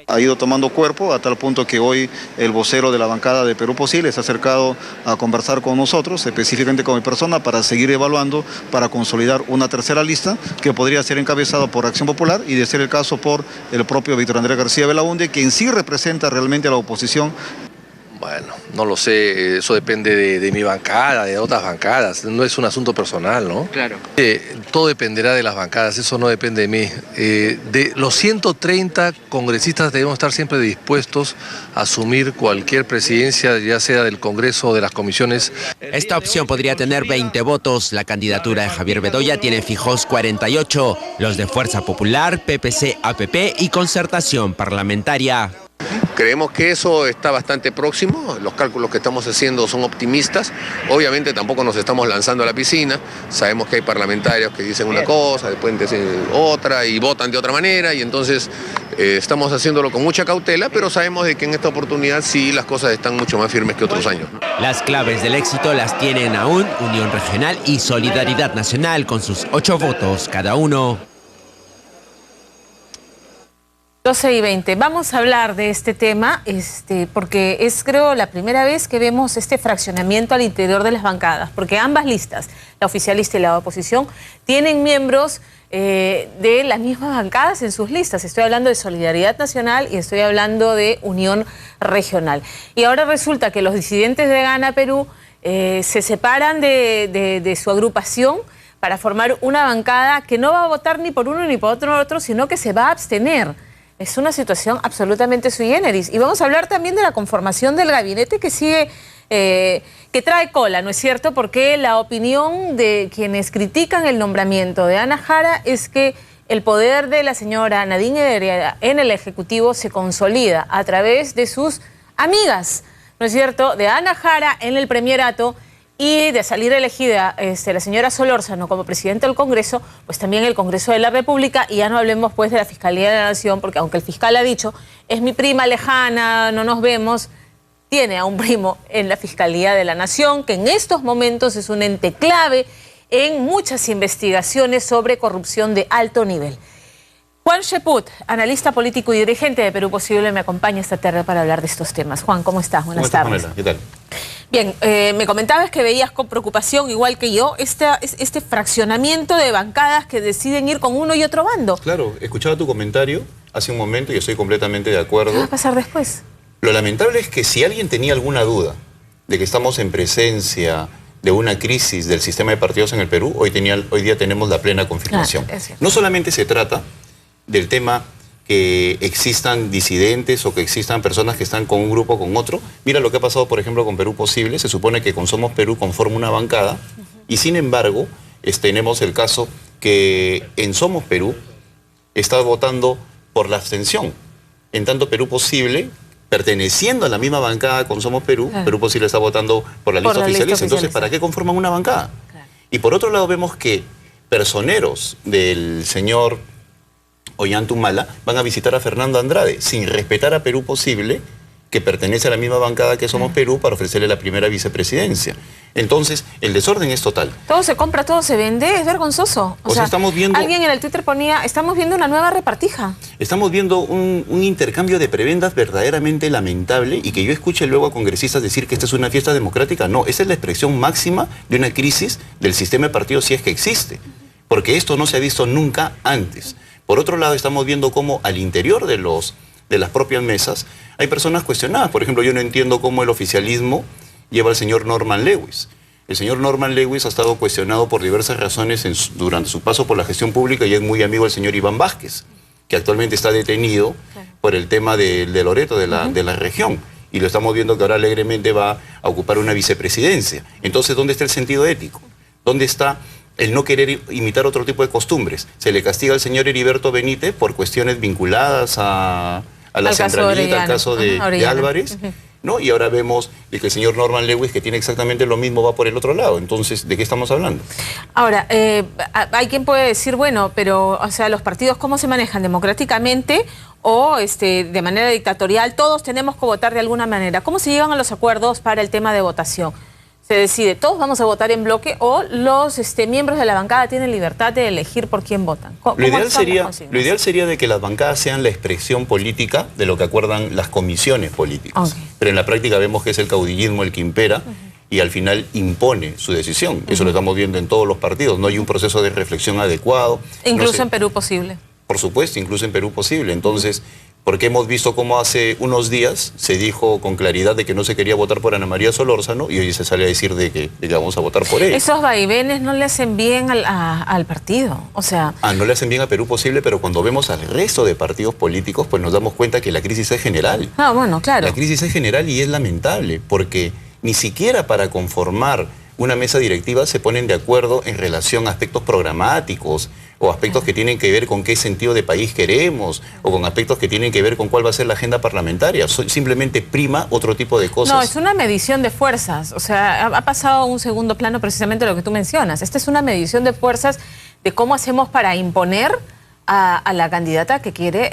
Ha ido tomando cuerpo a tal punto que hoy el vocero de la bancada de Perú Posible se ha acercado a conversar con nosotros, específicamente con mi persona, para seguir evaluando, para consolidar una tercera lista que podría ser encabezada por Acción Popular y, de ser el caso, por el propio Víctor Andrés García Belaunde, quien sí representa realmente a la oposición. Bueno, no lo sé, eso depende de mi bancada, de otras bancadas, no es un asunto personal, ¿no? Claro. Todo dependerá de las bancadas, eso no depende de mí. De los 130 congresistas debemos estar siempre dispuestos a asumir cualquier presidencia, ya sea del Congreso o de las comisiones. Esta opción podría tener 20 votos. La candidatura de Javier Bedoya tiene fijos 48, los de Fuerza Popular, PPC, APP y Concertación Parlamentaria. Creemos que eso está bastante próximo, los cálculos que estamos haciendo son optimistas, obviamente tampoco nos estamos lanzando a la piscina, sabemos que hay parlamentarios que dicen una cosa, después dicen otra y votan de otra manera, y entonces estamos haciéndolo con mucha cautela, pero sabemos de que en esta oportunidad sí las cosas están mucho más firmes que otros años. Las claves del éxito las tienen aún Unión Regional y Solidaridad Nacional, con sus 8 votos cada uno. 12:20. Vamos a hablar de este tema, porque es, creo, la primera vez que vemos este fraccionamiento al interior de las bancadas, porque ambas listas, la oficialista y la oposición, tienen miembros de las mismas bancadas en sus listas. Estoy hablando de Solidaridad Nacional y estoy hablando de Unión Regional. Y ahora resulta que los disidentes de Gana Perú se separan de su agrupación para formar una bancada que no va a votar ni por uno ni por otro, sino que se va a abstener. Es una situación absolutamente sui generis. Y vamos a hablar también de la conformación del gabinete que sigue, que trae cola, ¿no es cierto? Porque la opinión de quienes critican el nombramiento de Ana Jara es que el poder de la señora Nadine Heredia en el Ejecutivo se consolida a través de sus amigas, ¿no es cierto? De Ana Jara en el Premierato, y de salir elegida la señora Solórzano como presidenta del Congreso, pues también el Congreso de la República, y ya no hablemos pues de la Fiscalía de la Nación, porque aunque el fiscal ha dicho, es mi prima lejana, no nos vemos, tiene a un primo en la Fiscalía de la Nación, que en estos momentos es un ente clave en muchas investigaciones sobre corrupción de alto nivel. Juan Cheput, analista político y dirigente de Perú Posible, me acompaña esta tarde para hablar de estos temas. Juan, ¿cómo estás? Buenas tardes. Pamela? ¿Qué tal? Bien, me comentabas que veías con preocupación, igual que yo, este fraccionamiento de bancadas que deciden ir con uno y otro bando. Claro, escuchaba tu comentario hace un momento y estoy completamente de acuerdo. ¿Qué va a pasar después? Lo lamentable es que si alguien tenía alguna duda de que estamos en presencia de una crisis del sistema de partidos en el Perú, hoy día tenemos la plena confirmación. Claro, no solamente se trata del tema que existan disidentes o que existan personas que están con un grupo o con otro. Mira lo que ha pasado, por ejemplo, con Perú Posible. Se supone que con Somos Perú conforma una bancada y, sin embargo, tenemos el caso que en Somos Perú está votando por la abstención. En tanto, Perú Posible, perteneciendo a la misma bancada con Somos Perú, claro, Perú Posible está votando por la lista oficialista. Entonces, ¿para qué conforman una bancada? Claro. Y por otro lado vemos que personeros del señor Ollantumala van a visitar a Fernando Andrade sin respetar a Perú Posible, que pertenece a la misma bancada que Somos Perú, para ofrecerle la primera vicepresidencia. Entonces, el desorden es total. Todo se compra, todo se vende, es vergonzoso. O sea, estamos viendo... Alguien en el Twitter ponía, estamos viendo una nueva repartija. Estamos viendo un intercambio de prebendas verdaderamente lamentable, y que yo escuche luego a congresistas decir que esta es una fiesta democrática. No, esa es la expresión máxima de una crisis del sistema de partidos, si es que existe. Porque esto no se ha visto nunca antes. Por otro lado, estamos viendo cómo al interior de las propias mesas hay personas cuestionadas. Por ejemplo, yo no entiendo cómo el oficialismo lleva al señor Norman Lewis. El señor Norman Lewis ha estado cuestionado por diversas razones durante su paso por la gestión pública, y es muy amigo del señor Iván Vázquez, que actualmente está detenido por el tema de Loreto, de la región. Y lo estamos viendo que ahora alegremente va a ocupar una vicepresidencia. Entonces, ¿dónde está el sentido ético? ¿Dónde está el no querer imitar otro tipo de costumbres? Se le castiga al señor Heriberto Benítez por cuestiones vinculadas a la centralita, al caso de Álvarez, ¿no? Y ahora vemos que el señor Norman Lewis, que tiene exactamente lo mismo, va por el otro lado. Entonces, ¿de qué estamos hablando? Ahora, hay quien puede decir, bueno, pero, o sea, los partidos, ¿cómo se manejan? ¿Democráticamente o de manera dictatorial? Todos tenemos que votar de alguna manera. ¿Cómo se llegan a los acuerdos para el tema de votación? se decide, todos vamos a votar en bloque o los miembros de la bancada tienen libertad de elegir por quién votan? Lo ideal sería de que las bancadas sean la expresión política de lo que acuerdan las comisiones políticas. Okay. Pero en la práctica vemos que es el caudillismo el que impera y al final impone su decisión. Eso lo estamos viendo en todos los partidos. No hay un proceso de reflexión adecuado. Incluso en Perú Posible. Por supuesto, incluso en Perú Posible. Entonces, porque hemos visto cómo hace unos días se dijo con claridad de que no se quería votar por Ana María Solórzano y hoy se sale a decir de que vamos a votar por ella. Esos vaivenes no le hacen bien al partido, o sea... no le hacen bien a Perú Posible, pero cuando vemos al resto de partidos políticos, pues nos damos cuenta que la crisis es general. Bueno, claro. La crisis es general y es lamentable, porque ni siquiera para conformar una mesa directiva se ponen de acuerdo en relación a aspectos programáticos o aspectos que tienen que ver con qué sentido de país queremos o con aspectos que tienen que ver con cuál va a ser la agenda parlamentaria. Simplemente prima otro tipo de cosas. No, es una medición de fuerzas. O sea, ha pasado a un segundo plano precisamente lo que tú mencionas. Esta es una medición de fuerzas de cómo hacemos para imponer a la candidata que quiere,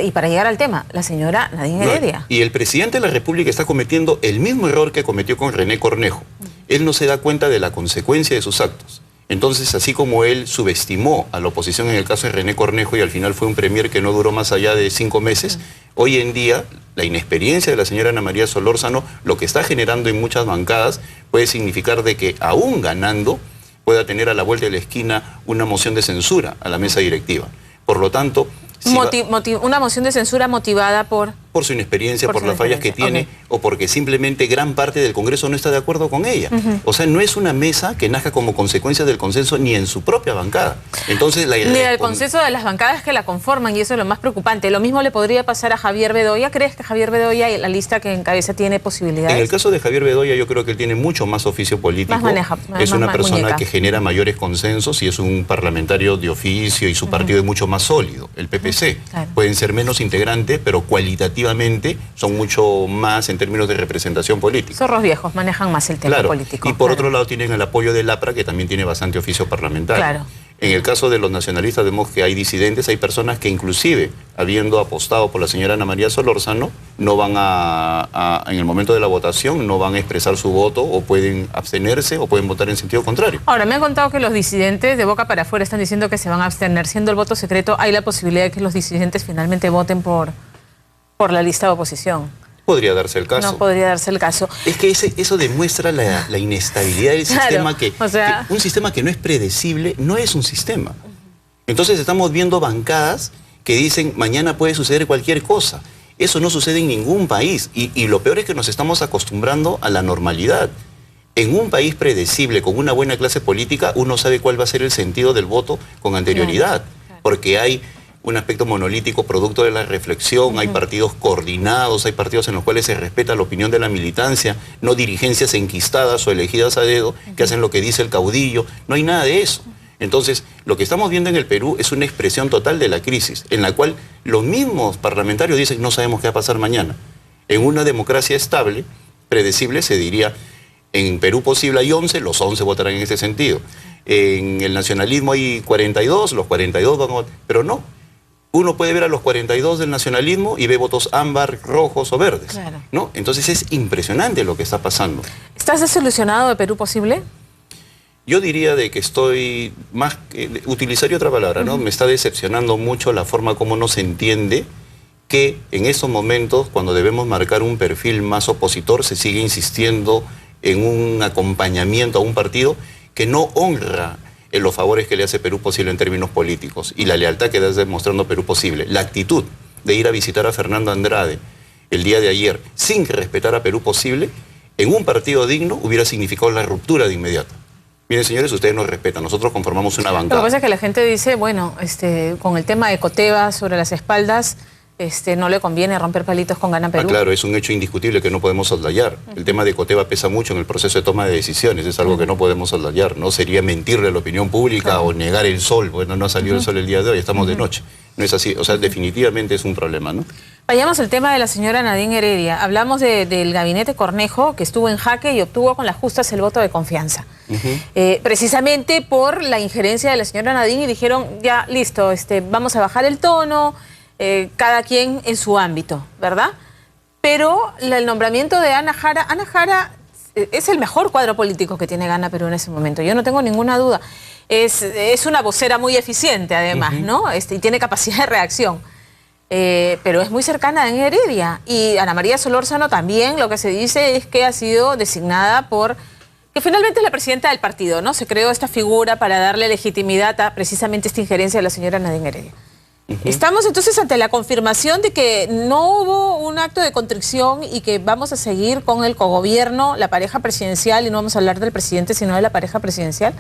y para llegar al tema, la señora Nadine Heredia. Y el presidente de la República está cometiendo el mismo error que cometió con René Cornejo. Él no se da cuenta de la consecuencia de sus actos. Entonces, así como él subestimó a la oposición en el caso de René Cornejo y al final fue un premier que no duró más allá de 5 meses, hoy en día la inexperiencia de la señora Ana María Solórzano, lo que está generando en muchas bancadas, puede significar de que aún ganando pueda tener a la vuelta de la esquina una moción de censura a la mesa directiva. Por lo tanto... una moción de censura motivada por su inexperiencia, por las fallas que tiene, o porque simplemente gran parte del Congreso no está de acuerdo con ella. O sea, no es una mesa que nazca como consecuencia del consenso ni en su propia bancada. Entonces, ni del consenso de las bancadas que la conforman, y eso es lo más preocupante. Lo mismo le podría pasar a Javier Bedoya. ¿Crees que Javier Bedoya, la lista que encabeza, tiene posibilidades? En el caso de Javier Bedoya, yo creo que él tiene mucho más oficio político. Es una persona que genera mayores consensos y es un parlamentario de oficio y su partido es mucho más sólido, el PPC. Pueden ser menos integrantes, pero cualitativamente son mucho más en términos de representación política. Zorros viejos manejan más el tema político. Y por otro lado tienen el apoyo del APRA, que también tiene bastante oficio parlamentario. En el caso de los nacionalistas vemos que hay disidentes, hay personas que inclusive, habiendo apostado por la señora Ana María Solórzano, no van en el momento de la votación, no van a expresar su voto o pueden abstenerse o pueden votar en sentido contrario. Ahora, me han contado que los disidentes de boca para afuera están diciendo que se van a abstener. Siendo el voto secreto, ¿hay la posibilidad de que los disidentes finalmente voten por la lista de oposición? Podría darse el caso. No podría darse el caso. Es que eso demuestra la inestabilidad del sistema, que un sistema que no es predecible no es un sistema. Entonces estamos viendo bancadas que dicen mañana puede suceder cualquier cosa. Eso no sucede en ningún país y lo peor es que nos estamos acostumbrando a la normalidad. En un país predecible, con una buena clase política, uno sabe cuál va a ser el sentido del voto con anterioridad, porque hay un aspecto monolítico producto de la reflexión, hay partidos coordinados, hay partidos en los cuales se respeta la opinión de la militancia, no dirigencias enquistadas o elegidas a dedo que hacen lo que dice el caudillo, no hay nada de eso. Entonces, lo que estamos viendo en el Perú es una expresión total de la crisis, en la cual los mismos parlamentarios dicen no sabemos qué va a pasar mañana. En una democracia estable, predecible, se diría, en Perú Posible hay 11, los 11 votarán en ese sentido. En el nacionalismo hay 42, los 42 van a votar, pero no. Uno puede ver a los 42 del nacionalismo y ve votos ámbar, rojos o verdes, ¿no? Entonces es impresionante lo que está pasando. ¿Estás desilusionado de Perú Posible? Yo diría de que estoy más... utilizaría otra palabra, ¿no? Me está decepcionando mucho la forma como no se entiende que en estos momentos, cuando debemos marcar un perfil más opositor, se sigue insistiendo en un acompañamiento a un partido que no honra en los favores que le hace Perú Posible en términos políticos y la lealtad que está demostrando Perú Posible. La actitud de ir a visitar a Fernando Andrade el día de ayer sin respetar a Perú Posible, en un partido digno hubiera significado la ruptura de inmediato. Miren, señores, ustedes nos respetan, nosotros conformamos una bancada. Lo que pasa es que la gente dice, bueno, con el tema de Coteva sobre las espaldas, no le conviene romper palitos con Gana Perú. Claro, es un hecho indiscutible que no podemos soslayar. El tema de Coteva pesa mucho en el proceso de toma de decisiones, es algo que no podemos soslayar, ¿no? Sería mentirle a la opinión pública o negar el sol. Bueno, no ha salido el sol el día de hoy, estamos de noche. No es así, o sea, definitivamente es un problema, ¿no? Vayamos al tema de la señora Nadine Heredia. Hablamos del gabinete Cornejo, que estuvo en jaque y obtuvo con las justas el voto de confianza. Precisamente por la injerencia de la señora Nadine, y dijeron, ya, listo, vamos a bajar el tono, cada quien en su ámbito, ¿verdad? Pero el nombramiento de Ana Jara es el mejor cuadro político que tiene Gana Perú en ese momento, yo no tengo ninguna duda. Es una vocera muy eficiente además, ¿no? Y tiene capacidad de reacción. Pero es muy cercana a Daniel Heredia. Y Ana María Solórzano también, lo que se dice es que ha sido designada que finalmente es la presidenta del partido, ¿no? Se creó esta figura para darle legitimidad a precisamente esta injerencia de la señora Nadine Heredia. Estamos entonces ante la confirmación de que no hubo un acto de contrición y que vamos a seguir con el cogobierno, la pareja presidencial, y no vamos a hablar del presidente, sino de la pareja presidencial.